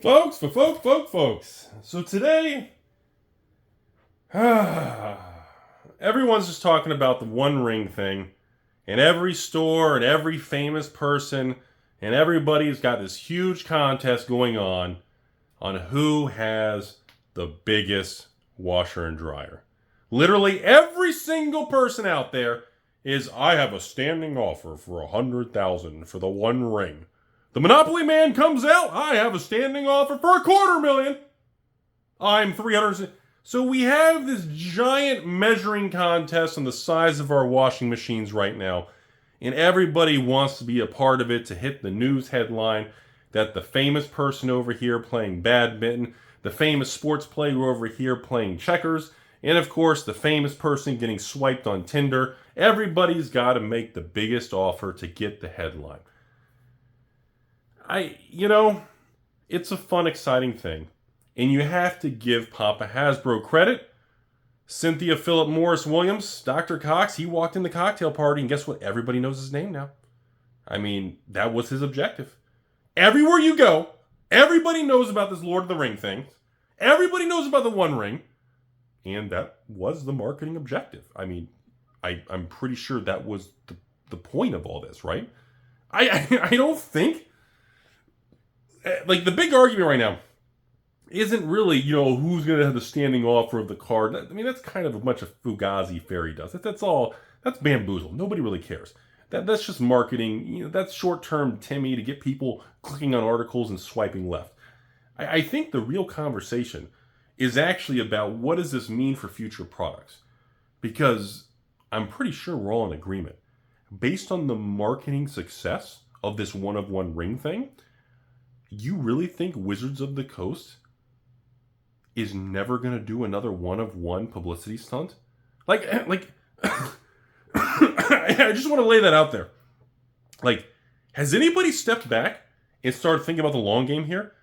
Folks. So today, everyone's just talking about the One Ring thing, and every store and every famous person and everybody's got this huge contest going on who has the biggest washer and dryer. Literally every single person out there is, I have a standing offer for $100,000 for the One Ring. The Monopoly man comes out, I have a standing offer for $250,000. I'm 300. So we have this giant measuring contest on the size of our washing machines right now. And everybody wants to be a part of it to hit the news headline that the famous person over here playing badminton, the famous sports player over here playing checkers, and of course the famous person getting swiped on Tinder. Everybody's got to make the biggest offer to get the headline. It's a fun, exciting thing. And you have to give Papa Hasbro credit. Cynthia Philip Morris Williams, Dr. Cox, he walked in the cocktail party, and guess what? Everybody knows his name now. I mean, that was his objective. Everywhere you go, everybody knows about this Lord of the Ring thing. Everybody knows about the One Ring. And that was the marketing objective. I mean, I'm pretty sure that was the point of all this, right? I don't think... Like, the big argument right now isn't really, who's going to have the standing offer of the card. I mean, that's kind of a bunch of Fugazi fairy dust. That's bamboozle. Nobody really cares. That's just marketing. That's short-term Timmy to get people clicking on articles and swiping left. I think the real conversation is actually about what does this mean for future products? Because I'm pretty sure we're all in agreement. Based on the marketing success of this one-of-one ring thing, you really think Wizards of the Coast is never going to do another one-of-one publicity stunt? Like, I just want to lay that out there. Like, has anybody stepped back and started thinking about the long game here?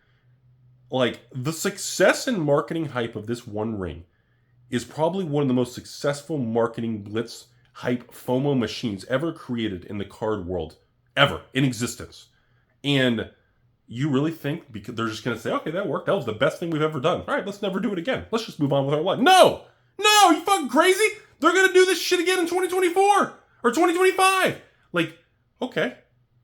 Like, the success and marketing hype of this One Ring is probably one of the most successful marketing blitz hype FOMO machines ever created in the card world, ever, in existence. And you really think because they're just going to say, okay, that worked. That was the best thing we've ever done. All right, let's never do it again. Let's just move on with our life. No, you fucking crazy? They're going to do this shit again in 2024 or 2025. Like, okay.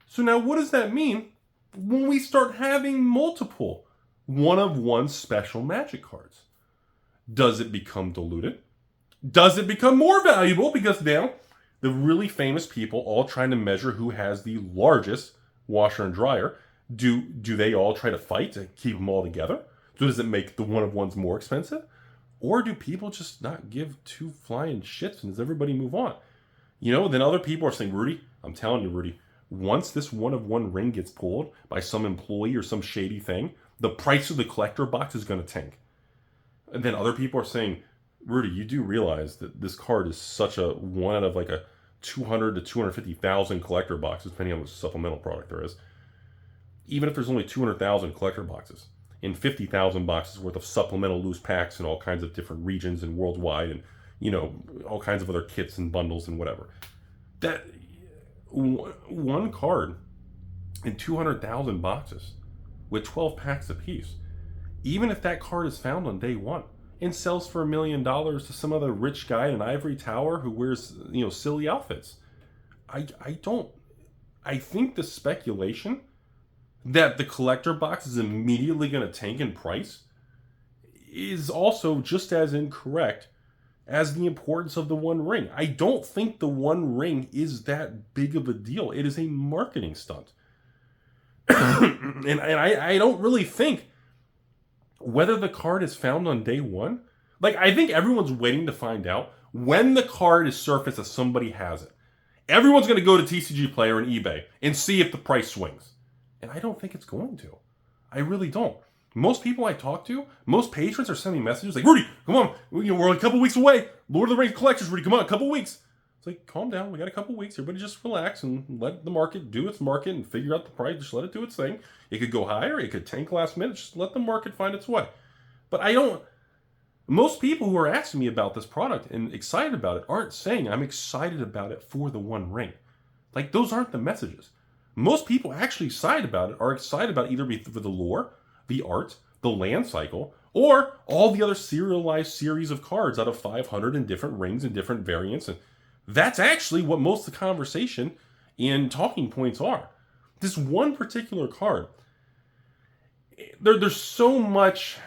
So now what does that mean when we start having multiple one-of-one special Magic cards? Does it become diluted? Does it become more valuable because now the really famous people all trying to measure who has the largest washer and dryer, do they all try to fight to keep them all together? So does it make the one-of-ones more expensive? Or do people just not give two flying shits and does everybody move on? Then other people are saying, Rudy, I'm telling you, Rudy, once this one-of-one ring gets pulled by some employee or some shady thing, the price of the collector box is going to tank. And then other people are saying, Rudy, you do realize that this card is such a one out of like a 200 to 250,000 collector boxes, depending on what supplemental product there is. Even if there's only 200,000 collector boxes and 50,000 boxes worth of supplemental loose packs in all kinds of different regions and worldwide and, all kinds of other kits and bundles and whatever. That one card in 200,000 boxes with 12 packs apiece, even if that card is found on day one and sells for $1 million to some other rich guy in an ivory tower who wears, silly outfits. I think the speculation that the collector box is immediately going to tank in price is also just as incorrect as the importance of the One Ring. I don't think the One Ring is that big of a deal. It is a marketing stunt. and I don't really think whether the card is found on day one. Like, I think everyone's waiting to find out when the card is surfaced that somebody has it. Everyone's going to go to TCG Player and eBay and see if the price swings. And I don't think it's going to. I really don't. Most people I talk to, most patrons are sending messages like, Rudy, come on. We're a couple weeks away. Lord of the Rings collectors, Rudy, come on, a couple weeks. It's like, calm down. We got a couple weeks. Everybody just relax and let the market do its market and figure out the price. Just let it do its thing. It could go higher. It could tank last minute. Just let the market find its way. But most people who are asking me about this product and excited about it aren't saying I'm excited about it for the One Ring. Like, those aren't the messages. Most people actually excited about it are excited about either for the lore, the art, the land cycle, or all the other serialized series of cards out of 500 in different rings and different variants. And that's actually what most of the conversation and talking points are. This one particular card, there's so much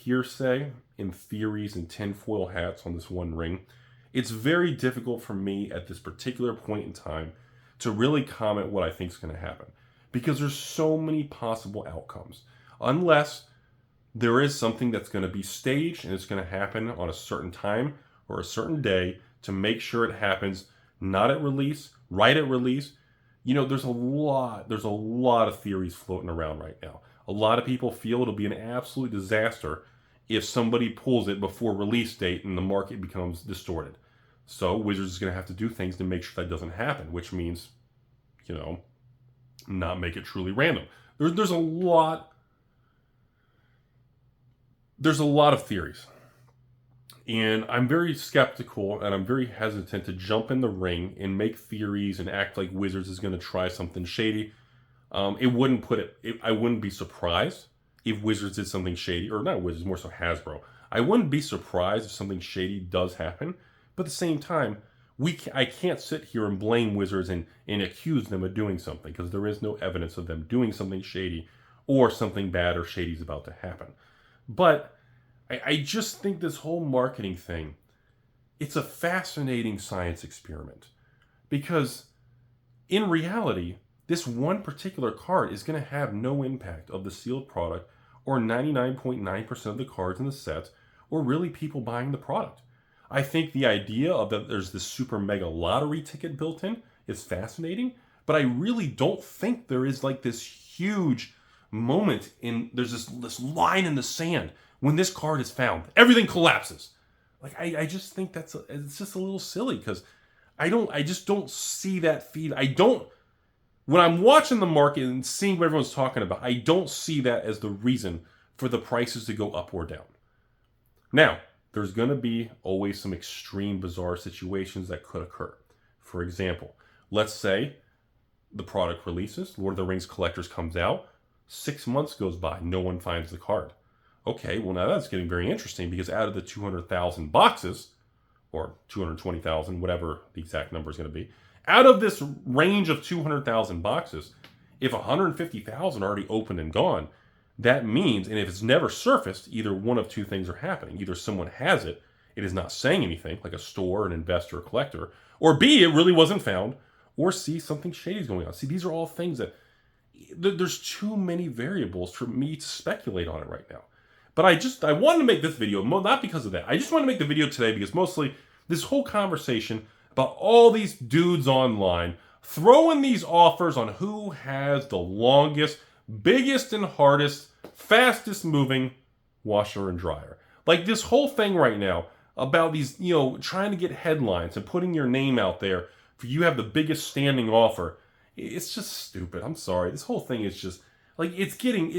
hearsay and theories and tinfoil hats on this one ring. It's very difficult for me at this particular point in time to really comment what I think is going to happen, because there's so many possible outcomes. Unless there is something that's going to be staged and it's going to happen on a certain time or a certain day to make sure it happens not at release, right at release. You know, there's a lot of theories floating around right now. A lot of people feel it'll be an absolute disaster if somebody pulls it before release date and the market becomes distorted. So Wizards is going to have to do things to make sure that doesn't happen, which means, you know, not make it truly random. There's a lot of theories. And I'm very skeptical and I'm very hesitant to jump in the ring and make theories and act like Wizards is going to try something shady. I wouldn't be surprised if Wizards did something shady, or not Wizards, more so Hasbro. I wouldn't be surprised if something shady does happen. But at the same time, I can't sit here and blame Wizards and accuse them of doing something, because there is no evidence of them doing something shady or something bad or shady is about to happen. But I just think this whole marketing thing, it's a fascinating science experiment, because in reality, this one particular card is going to have no impact of the sealed product or 99.9% of the cards in the set, or really people buying the product. I think the idea of that there's this super mega lottery ticket built in is fascinating, but I really don't think there is like this huge moment there's this line in the sand. When this card is found, everything collapses. Like, I just think it's just a little silly, because I just don't see that feed. When I'm watching the market and seeing what everyone's talking about, I don't see that as the reason for the prices to go up or down. Now, there's going to be always some extreme, bizarre situations that could occur. For example, let's say the product releases, Lord of the Rings Collectors comes out, 6 months goes by, no one finds the card. Okay, well now that's getting very interesting, because out of the 200,000 boxes, or 220,000, whatever the exact number is going to be, out of this range of 200,000 boxes, if 150,000 are already opened and gone, that means, and if it's never surfaced, either one of two things are happening. Either someone has it, it is not saying anything, like a store, an investor, a collector, or B, it really wasn't found, or C, something shady is going on. See, these are all things that, there's too many variables for me to speculate on it right now. But I wanted to make this video, not because of that. I just want to make the video today because mostly this whole conversation about all these dudes online throwing these offers on who has the longest, biggest and hardest, fastest moving washer and dryer. Like this whole thing right now about these, trying to get headlines and putting your name out there for you have the biggest standing offer. It's just stupid. I'm sorry. This whole thing is just like, it's getting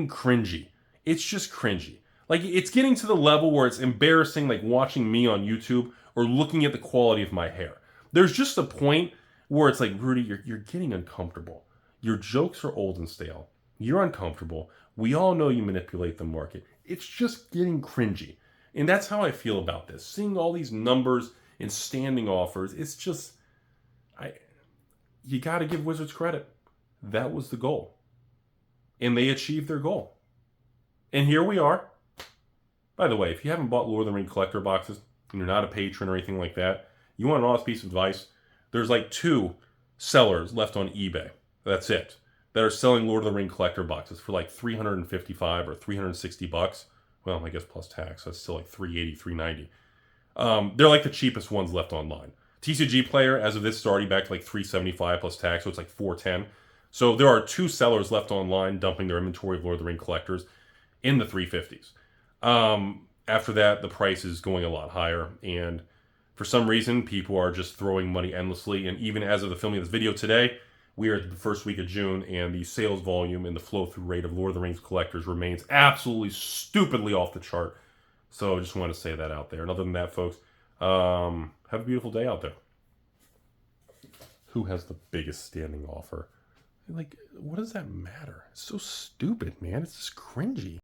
cringy. It's just cringy. Like, it's getting to the level where it's embarrassing, like watching me on YouTube or looking at the quality of my hair. There's just a point where it's like, Rudy, you're getting uncomfortable. Your jokes are old and stale. You're uncomfortable. We all know you manipulate the market. It's just getting cringy. And that's how I feel about this. Seeing all these numbers and standing offers, it's just, you got to give Wizards credit. That was the goal. And they achieved their goal. And here we are. By the way, if you haven't bought Lord of the Rings collector boxes and you're not a patron or anything like that, you want an honest piece of advice, there's like 2 sellers left on eBay. That's it. That are selling Lord of the Rings collector boxes for like $355 or $360. Well, I guess plus tax. So it's still like $380, $390. They're like the cheapest ones left online. TCG Player, as of this, is already back to like $375 plus tax, so it's like $410. So there are 2 sellers left online dumping their inventory of Lord of the Rings collectors in the 350s. After that, the price is going a lot higher, and for some reason, people are just throwing money endlessly. And even as of the filming of this video today, we are at the first week of June, and the sales volume and the flow-through rate of Lord of the Rings collectors remains absolutely stupidly off the chart. So I just want to say that out there. And other than that, folks, have a beautiful day out there. Who has the biggest standing offer? Like, what does that matter? It's so stupid, man. It's just cringy.